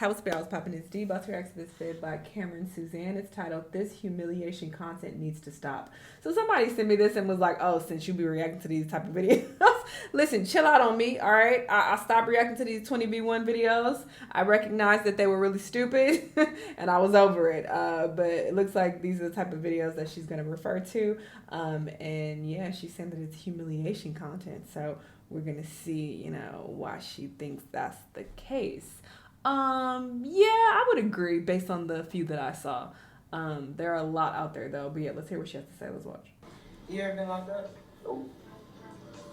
House Barrels Popping is D. Bus reacts to this vid by Cameron Suzanne. It's titled "This Humiliation Content Needs to Stop." So somebody sent me this and was like, "Oh, since you be reacting to these type of videos, listen, chill out on me, all right? I stopped reacting to these 20B1 videos. I recognized that they were really stupid, and I was over it. But it looks like these are the type of videos that she's gonna refer to. And yeah, she's saying that it's humiliation content. So we're gonna see, why she thinks that's the case. Yeah, I would agree based on the few that I saw. There are a lot out there though, but yeah, let's hear what she has to say. Let's watch. You ever been locked up? Nope.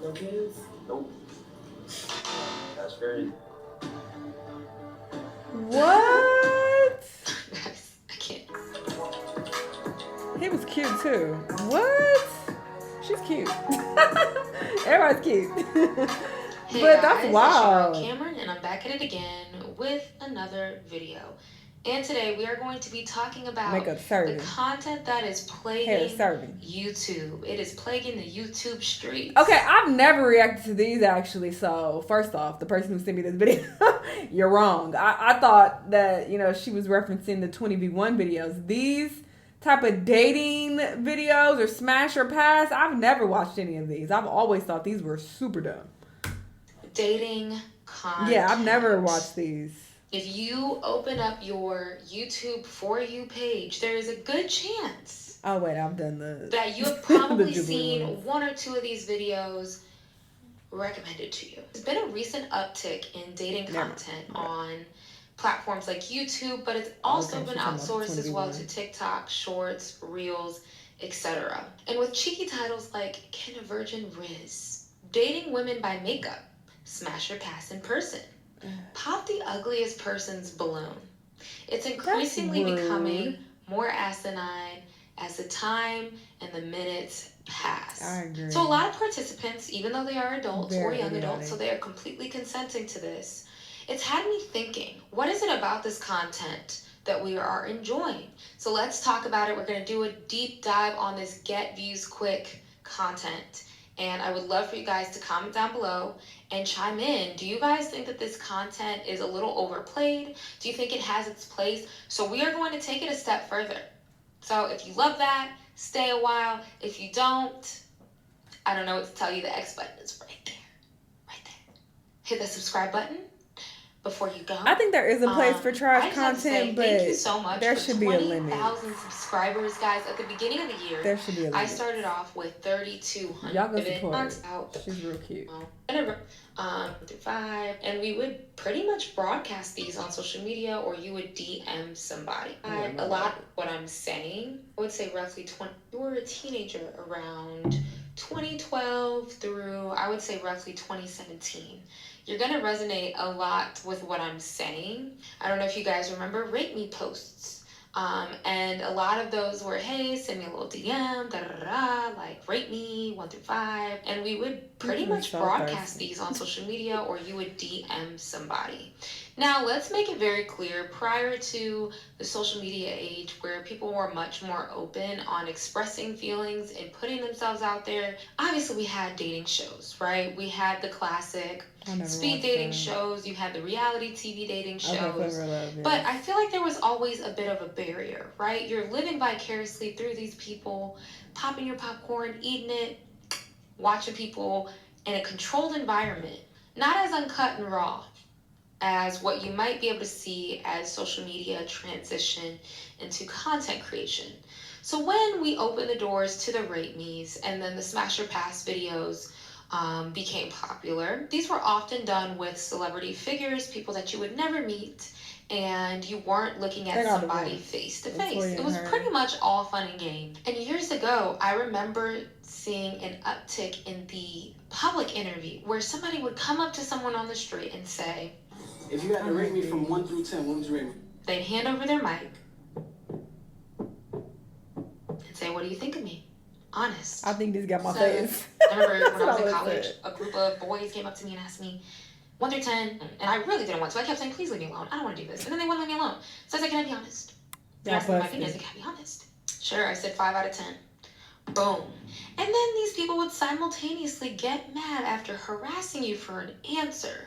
No kids? Nope. That's crazy. What? I can't. He was cute too. What? She's cute. Everybody's cute. Hey But guys, that's wild. it's your girl Cameron, and I'm back at it again with another video. And today we are going to be talking about Makeup serving. the content that is Hair plaguing serving. YouTube. It is plaguing the YouTube streets. Okay, I've never reacted to these actually. So first off, the person who sent me this video, you're wrong. I thought that she was referencing the 20v1 videos. These type of dating videos or smash or pass, I've never watched any of these. I've always thought these were super dumb. Dating content. Yeah, I've never watched these. If you open up your YouTube For You page, there is a good chance Oh wait, I've done the that you have probably the seen ones. one or two of these videos recommended to you. There's been a recent uptick in dating content on platforms like YouTube, but it's also been outsourced as well to TikTok, Shorts, Reels, etc. And with cheeky titles like Can a Virgin Riz, Dating Women by Makeup, Smash or Pass in Person, Pop the Ugliest Person's Balloon. It's increasingly becoming more asinine as the time and the minutes pass. I agree. So a lot of participants, even though they are adults or Very young adults, idiotic. so they are completely consenting to this, it's had me thinking, what is it about this content that we are enjoying? So let's talk about it. We're going to do a deep dive on this get views quick content. And I would love for you guys to comment down below and chime in. Do you guys think that this content is a little overplayed? Do you think it has its place? So we are going to take it a step further. So if you love that, stay a while. If you don't, I don't know what to tell you. The X button is right there. Right there. Hit the subscribe button before you go. I think there is a place for trash content, but thank you so much there for should be a limit. 20,000 subscribers, guys. At the beginning of the year, There should be a limit. I started off with 3,200. Y'all go support months her. out. She's real cute. Through 5, and we would pretty much broadcast these on social media, or you would DM somebody. A lot of what I'm saying, I would say roughly 20. You were a teenager around 2012 through, I would say roughly 2017. You're gonna resonate a lot with what I'm saying. I don't know if you guys remember Rate Me posts. And a lot of those were, hey, send me a little DM, like rate me 1 through 5. And we would pretty much broadcast these on social media, or you would DM somebody. Now, let's make it very clear, prior to the social media age where people were much more open on expressing feelings and putting themselves out there, obviously we had dating shows, right? We had the classic speed dating shows, you had the reality TV dating shows, but I feel like there was always a bit of a barrier, right? You're living vicariously through these people, popping your popcorn, eating it, watching people in a controlled environment, not as uncut and raw as what you might be able to see as social media transition into content creation. So when we opened the doors to the Rate Me's and then the Smash or Pass videos became popular, these were often done with celebrity figures, people that you would never meet, and you weren't looking at somebody face to face. It was pretty much all fun and games. And years ago, I remember seeing an uptick in the public interview where somebody would come up to someone on the street and say, if you had to rate me from 1 through 10, what would you rate me? They'd hand over their mic and say, what do you think of me? Honest. I think this got my face. I remember when I was in college, a group of boys came up to me and asked me 1 through 10, and I really didn't want to. I kept saying, please leave me alone. I don't want to do this. And then they wouldn't leave me alone. So I said, can I be honest? They asked me my opinion. I said, can I be honest? Sure, I said 5 out of 10. Boom. And then these people would simultaneously get mad after harassing you for an answer.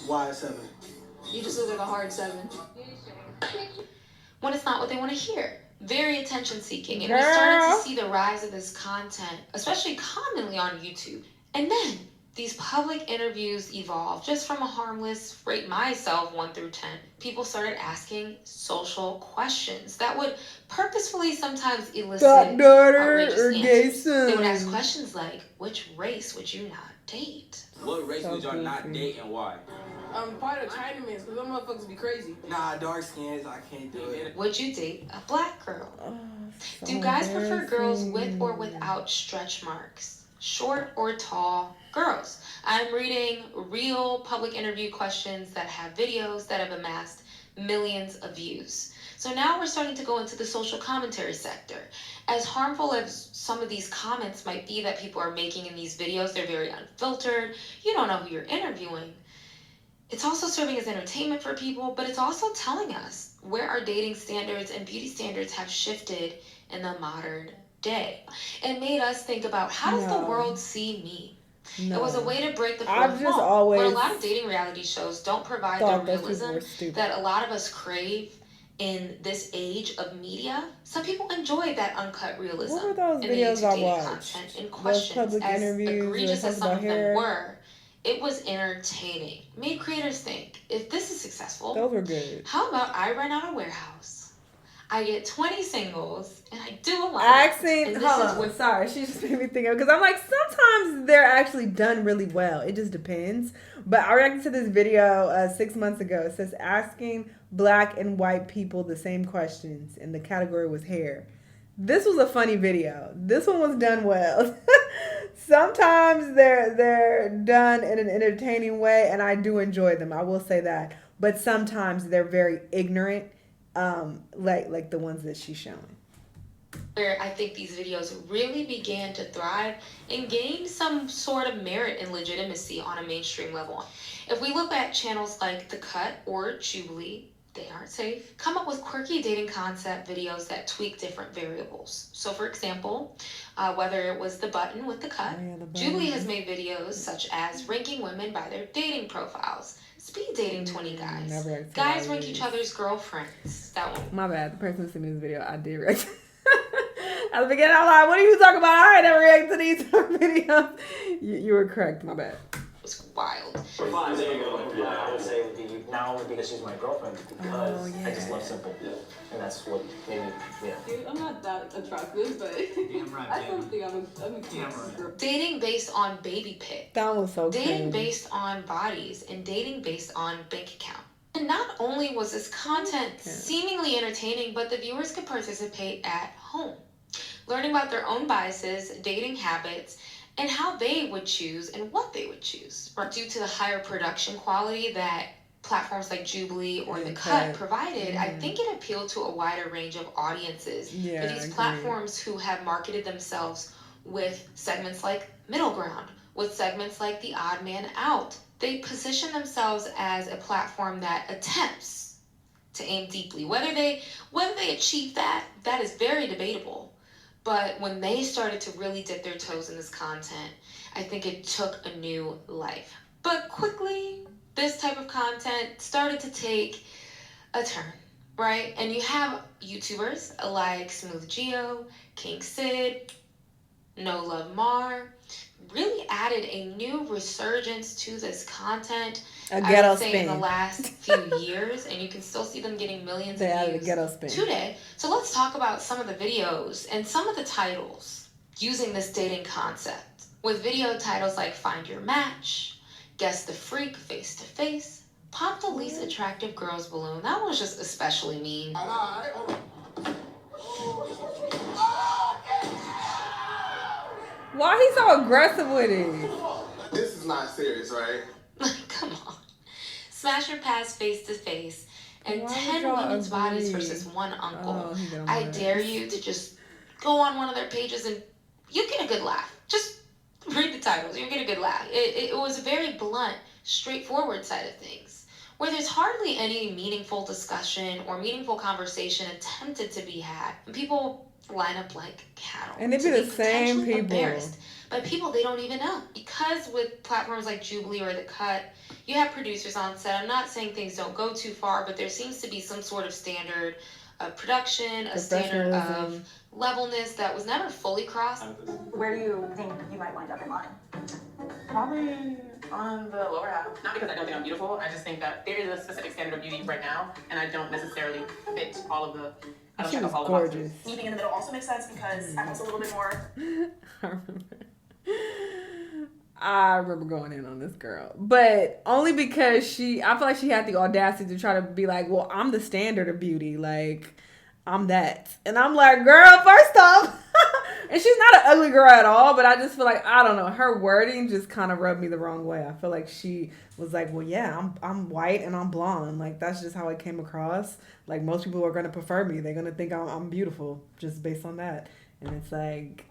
Why 7? You just look like a hard 7. When it's not what they want to hear. Very attention seeking. And we started to see the rise of this content, especially commonly on YouTube. And then these public interviews evolved just from a harmless rate myself 1 through 10. People started asking social questions that would purposefully sometimes elicit outrageous answers. They would ask questions like, which race would you not date? What race would y'all not date and why? Part of Chinamans, because them motherfuckers be crazy. Nah, dark skins, I can't do it. Would you date a black girl? Do guys prefer girls with or without stretch marks? Short or tall girls? I'm reading real public interview questions that have videos that have amassed millions of views. So now we're starting to go into the social commentary sector. As harmful as some of these comments might be that people are making in these videos, they're very unfiltered. You don't know who you're interviewing. It's also serving as entertainment for people, but it's also telling us where our dating standards and beauty standards have shifted in the modern day. It made us think about, how does the world see me? It was a way to break the fourth wall. But a lot of dating reality shows don't provide the realism that a lot of us crave in this age of media. Some people enjoy that uncut realism. What were those videos I watched? Content and questions, those public as interviews egregious as some of them hair. were. It was entertaining. Made creators think, if this is successful, those were good. How about I rent out a warehouse? I get 20 singles and I do a lot. Sorry, she just made me think of, because I'm like, sometimes they're actually done really well. It just depends. But I reacted to this video 6 months ago. It says, asking black and white people the same questions, and the category was hair. This was a funny video. This one was done well. Sometimes they're done in an entertaining way, and I do enjoy them. I will say that. But sometimes they're very ignorant, like the ones that she's showing. Where I think these videos really began to thrive and gain some sort of merit and legitimacy on a mainstream level. If we look at channels like The Cut or Jubilee, they aren't safe, come up with quirky dating concept videos that tweak different variables. So for example, whether it was the button with The Cut, Jubilee has made videos such as ranking women by their dating profiles, speed dating 20 guys, guys rank each other's girlfriends. That one. My bad. The person who sent me this video, I did react. At the beginning, I'm like, what are you talking about? I ain't never react to these videos. You were correct. My bad. Was wild. Fine, there you go. Yeah, I would say now only because she's my girlfriend, because I just love simple. Yeah. And that's what made me, Dude, I'm not that attractive, but I still think I'm a cute girl. Dating based on baby pic. That was so Dating based on bodies, and dating based on bank account. And not only was this content seemingly entertaining, but the viewers could participate at home, learning about their own biases, dating habits, and how they would choose and what they would choose. Due to the higher production quality that platforms like Jubilee or The Cut provided, I think it appealed to a wider range of audiences. For these platforms who have marketed themselves with segments like Middle Ground, with segments like The Odd Man Out, they position themselves as a platform that attempts to aim deeply. Whether they achieve that is very debatable. But when they started to really dip their toes in this content, I think it took a new life. But quickly, this type of content started to take a turn, right? And you have YouTubers like Smooth Geo, King Sid, No Love Mar, really added a new resurgence to this content. I would say in the last few years, and you can still see them getting millions of views today. So let's talk about some of the videos and some of the titles using this dating concept. With video titles like Find Your Match, Guess the Freak Face to Face, Pop the Least Attractive Girl's Balloon. That one was just especially mean. Why he's so aggressive with it? This is not serious, right? Come on. Smash or pass face to face, and 10 women's bodies versus one uncle. I dare you to just go on one of their pages and you get a good laugh. Just read the titles, you'll get a good laugh. It was a very blunt, straightforward side of things, where there's hardly any meaningful discussion or meaningful conversation attempted to be had. And people line up like cattle. And it be the same people. Embarrassed by people they don't even know. Because with platforms like Jubilee or The Cut, you have producers on set. I'm not saying things don't go too far, but there seems to be some sort of standard of production, a standard of levelness that was never fully crossed. Where do you think you might wind up in line? Probably on the lower half. Not because I don't think I'm beautiful. I just think that there is a specific standard of beauty right now, and I don't necessarily fit all of the. I don't She check was off all the gorgeous. boxes. Meeting in the middle also makes sense because I'm also a little bit more. I remember going in on this girl, but only because I feel like she had the audacity to try to be like, well, I'm the standard of beauty. Like, I'm that. And I'm like, girl, first off, and she's not an ugly girl at all, but I just feel like, I don't know, her wording just kind of rubbed me the wrong way. I feel like she was like, well, yeah, I'm white and I'm blonde. Like, that's just how it came across. Like, most people are going to prefer me. They're going to think I'm beautiful just based on that. And it's like,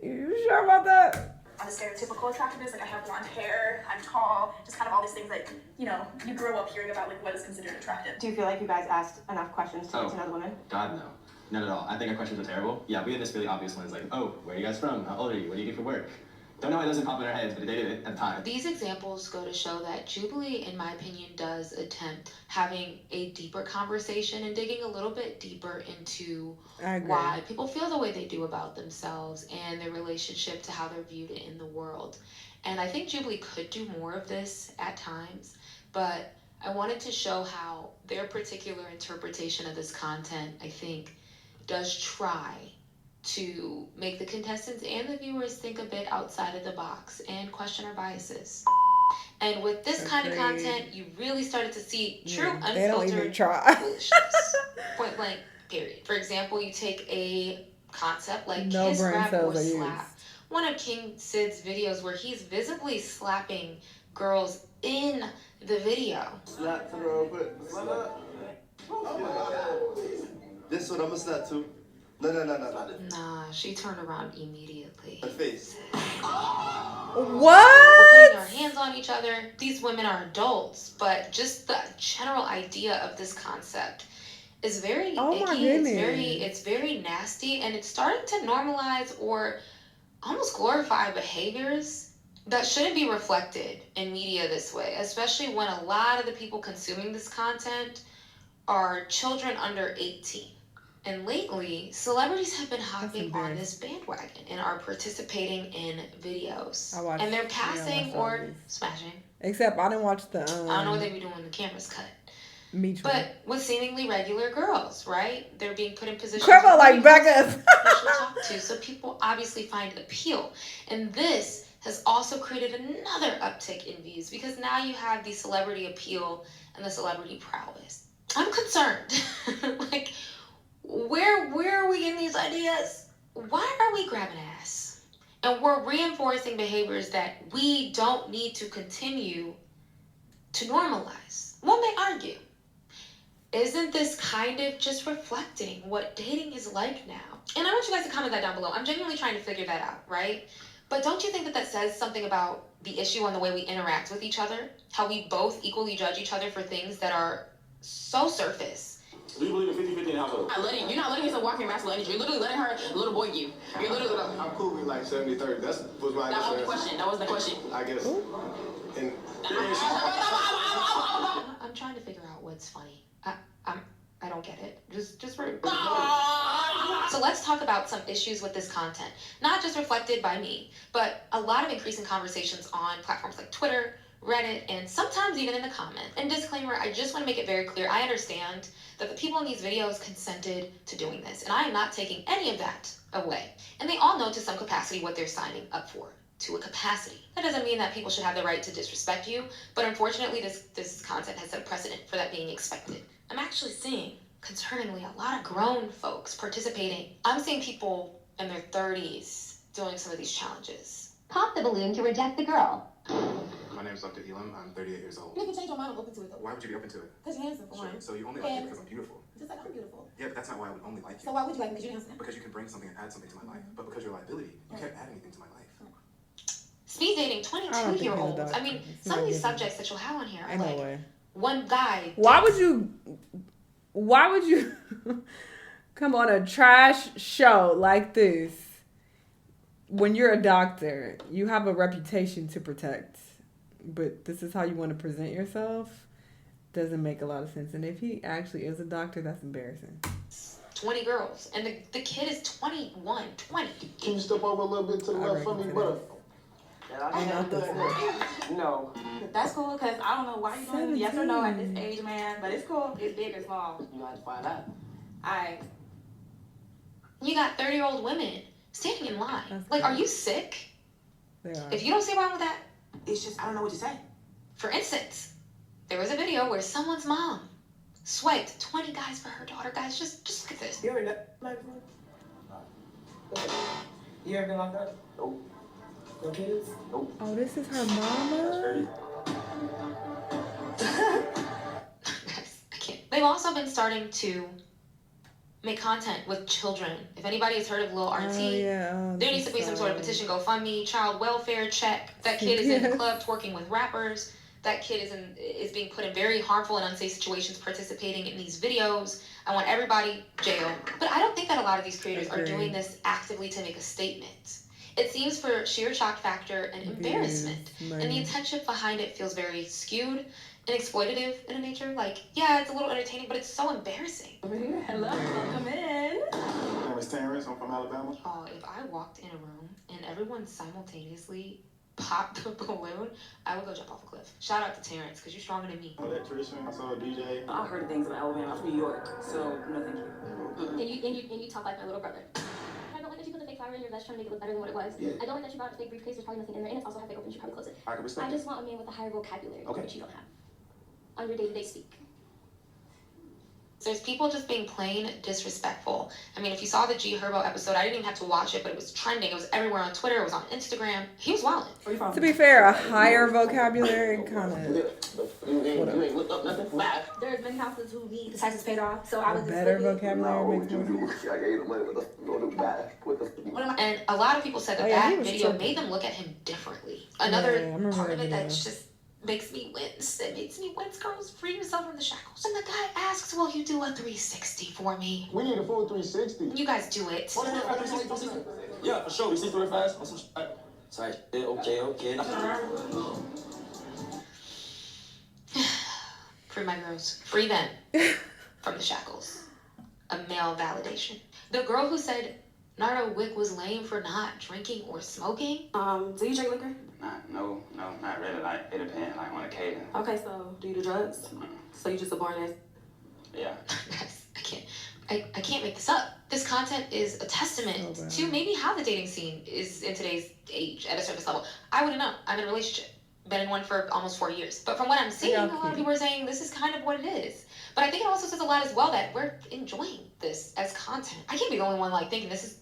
you sure about that? On the stereotypical attractiveness, like I have blonde hair, I'm tall, just kind of all these things that, you know, you grow up hearing about like what is considered attractive. Do you feel like you guys asked enough questions to get to know the women? God, no. Not at all. I think our questions are terrible. Yeah, we had this really obvious one. It's like, oh, where are you guys from? How old are you? What do you do for work? Don't know why it doesn't pop in our heads, but they did it at the time. These examples go to show that Jubilee, in my opinion, does attempt having a deeper conversation and digging a little bit deeper into why people feel the way they do about themselves and their relationship to how they're viewed in the world. And I think Jubilee could do more of this at times, but I wanted to show how their particular interpretation of this content, I think, does try to make the contestants and the viewers think a bit outside of the box and question our biases. And with this kind of content, you really started to see true unfiltered foolishness. Point blank, period. For example, you take a concept like kiss, grab, or slap. One of King Sid's videos where he's visibly slapping girls in the video. Slap to the real quick. This one I'm gonna slap too. No. Nah, she turned around immediately. My face. What? We're putting our hands on each other. These women are adults, but just the general idea of this concept is very icky. It's very nasty, and it's starting to normalize or almost glorify behaviors that shouldn't be reflected in media this way, especially when a lot of the people consuming this content are children under 18. And lately, celebrities have been hopping on this bandwagon and are participating in videos. And they're passing or smashing. Except I didn't watch the... I don't know what they be doing when the camera's cut. Me too. But with seemingly regular girls, right? They're being put in positions... Cripple like Becca! ...talk to, so people obviously find appeal. And this has also created another uptick in views because now you have the celebrity appeal and the celebrity prowess. I'm concerned. Like... Where are we getting these ideas? Why are we grabbing ass? And we're reinforcing behaviors that we don't need to continue to normalize. One may argue, isn't this kind of just reflecting what dating is like now? And I want you guys to comment that down below. I'm genuinely trying to figure that out, right? But don't you think that says something about the issue on the way we interact with each other? How we both equally judge each other for things that are so surface. Do you believe in 50-50 in household? You're not letting yourself walk in masculinity. You're literally letting her little boy you. You're literally. I'm cool with like 70-30. That was my That was the question. That was the question. I guess. And I'm trying to figure out what's funny. I don't get it. Just for... So let's talk about some issues with this content. Not just reflected by me, but a lot of increasing conversations on platforms like Twitter, Reddit, and sometimes even in the comments. And disclaimer, I just want to make it very clear, I understand that the people in these videos consented to doing this, and I am not taking any of that away. And they all know to some capacity what they're signing up for, to a capacity. That doesn't mean that people should have the right to disrespect you, but unfortunately this content has set a precedent for that being expected. I'm actually seeing, concerningly, a lot of grown folks participating. I'm seeing people in their 30s doing some of these challenges. Pop the balloon to reject the girl. My name is Dr. Elam. I'm 38 years old. You can change your mind. I'm open to it though. Why would you be open to it? Because you're handsome, for Sure. one. So you only like me because I'm beautiful. Just like I'm beautiful. Yeah, but that's not why I would only like you. So why would you like me? Because you're handsome. Because you can bring something and add something to my life. But because you're a liability, you can't add anything to my life. Speed dating 22-year-olds. I mean, some of these subjects that you'll have on here are like one guy. Why would you come on a trash show like this. When you're a doctor, you have a reputation to protect. But this is how you want to present yourself? Doesn't make a lot of sense. And if he actually is a doctor, that's embarrassing. 20 girls. And the kid is 21. 20. Can you step over a little bit to the left for me, brother? No. That's cool, because I don't know why you're doing yes or no at this age, man. But it's cool. It's big or small. You have to find out. Alright. You got 30-year-old women standing in line. That's like, cool. are you sick? They are. If you don't see wrong with that. It's just, I don't know what to say. For instance, there was a video where someone's mom swiped 20 guys for her daughter. Guys, just look at this. You ever been You ever been locked up? Nope. No kids? Nope. Oh, this is her mama? Guys, I can't. They've also been starting to make content with children. If anybody has heard of Lil RT, there needs to be some sort of petition, GoFundMe, child welfare check. That kid is in the club twerking with rappers. That kid is being put in very harmful and unsafe situations participating in these videos. I want everybody jailed. But I don't think that a lot of these creators are doing this actively to make a statement. It seems for sheer shock factor and embarrassment. And the intention behind it feels very skewed and exploitative in a nature. Like, yeah, it's a little entertaining, but it's so embarrassing. Hello, welcome in. My name is Terrence. I'm from Alabama. Oh, if I walked in a room and everyone simultaneously popped the balloon, I would go jump off a cliff. Shout out to Terrence, because you're stronger than me. I'm an electrician. I saw a DJ. I heard things about Alabama. I'm from New York, so no thank you. And you talk like my little brother. I don't like that you put the fake flower in your vest trying to make it look better than what it was. Yeah. I don't like that you brought a fake briefcase. There's probably nothing in there, and it's also halfway open. You should probably close it. I can respect I that. just want a man with a higher vocabulary, Okay. which you don't have on your day-to-day speak. There's people just being plain disrespectful. I mean, if you saw the G Herbo episode, I didn't even have to watch it, but it was trending. It was everywhere on Twitter. It was on Instagram. He was wildin'. To be fair, a higher vocabulary kind of You ain't looked up nothing? There's been counselors who need the taxes paid off, so I was just better looking. vocabulary makes more sense. I gave the money with the And a lot of people said that Oh, yeah, he that was video tripping. made them look at him differently. Yeah, I Another remember part that of it that video. just makes me wince. It makes me wince, girls. Free yourself from the shackles. And the guy asks, will you do a 360 for me? We need a full 360. You guys do it. Yeah, for sure. We see through it fast. On some sorry. Okay. Free my girls. Free them from the shackles. A male validation. The girl who said Nardo Wick was lame for not drinking or smoking. Do you drink liquor? No, not really. Like, it depends, like, on occasion. Okay, so do you do drugs? So you just a born ass? Yeah. Guys, I can't make this up. This content is a testament to maybe how the dating scene is in today's age at a surface level. I wouldn't know. I'm in a relationship. Been in one for almost 4 years. But from what I'm seeing, a lot of people are saying this is kind of what it is. But I think it also says a lot as well that we're enjoying this as content. I can't be the only one like thinking this is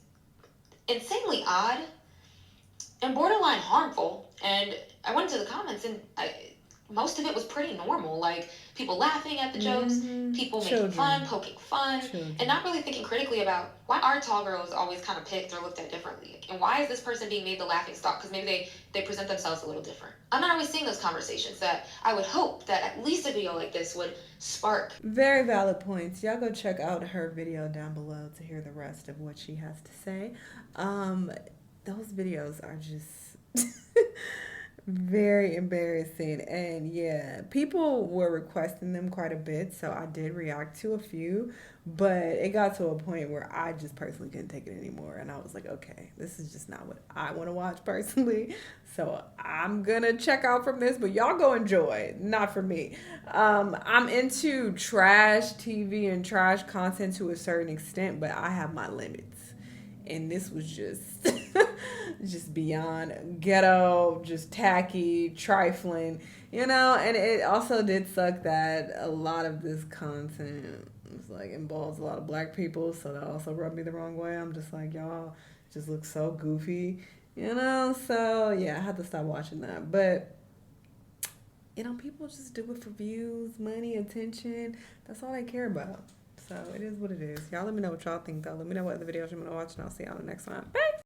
insanely odd and borderline harmful. And I went into the comments and most of it was pretty normal. Like people laughing at the jokes, people making fun, poking fun, and not really thinking critically about why are tall girls always kind of picked or looked at differently? And why is this person being made the laughing stock? Because maybe they present themselves a little different. I'm not always seeing those conversations that I would hope that at least a video like this would spark. Very valid points. Y'all go check out her video down below to hear the rest of what she has to say. Those videos are just very embarrassing, and yeah, people were requesting them quite a bit, so I did react to a few, but it got to a point where I just personally couldn't take it anymore, and I was like, okay, this is just not what I want to watch personally, so I'm gonna check out from this, but y'all go enjoy, not for me. I'm into trash TV and trash content to a certain extent, but I have my limits. And this was just just beyond ghetto, just tacky, trifling, and it also did suck that a lot of this content involves a lot of black people, so that also rubbed me the wrong way. I'm just like, y'all just look so goofy, so yeah, I had to stop watching that. But people just do it for views, money, attention. That's all they care about. So it is what it is. Y'all let me know what y'all think, though. Let me know what other videos you want to watch, and I'll see y'all in the next one. Bye!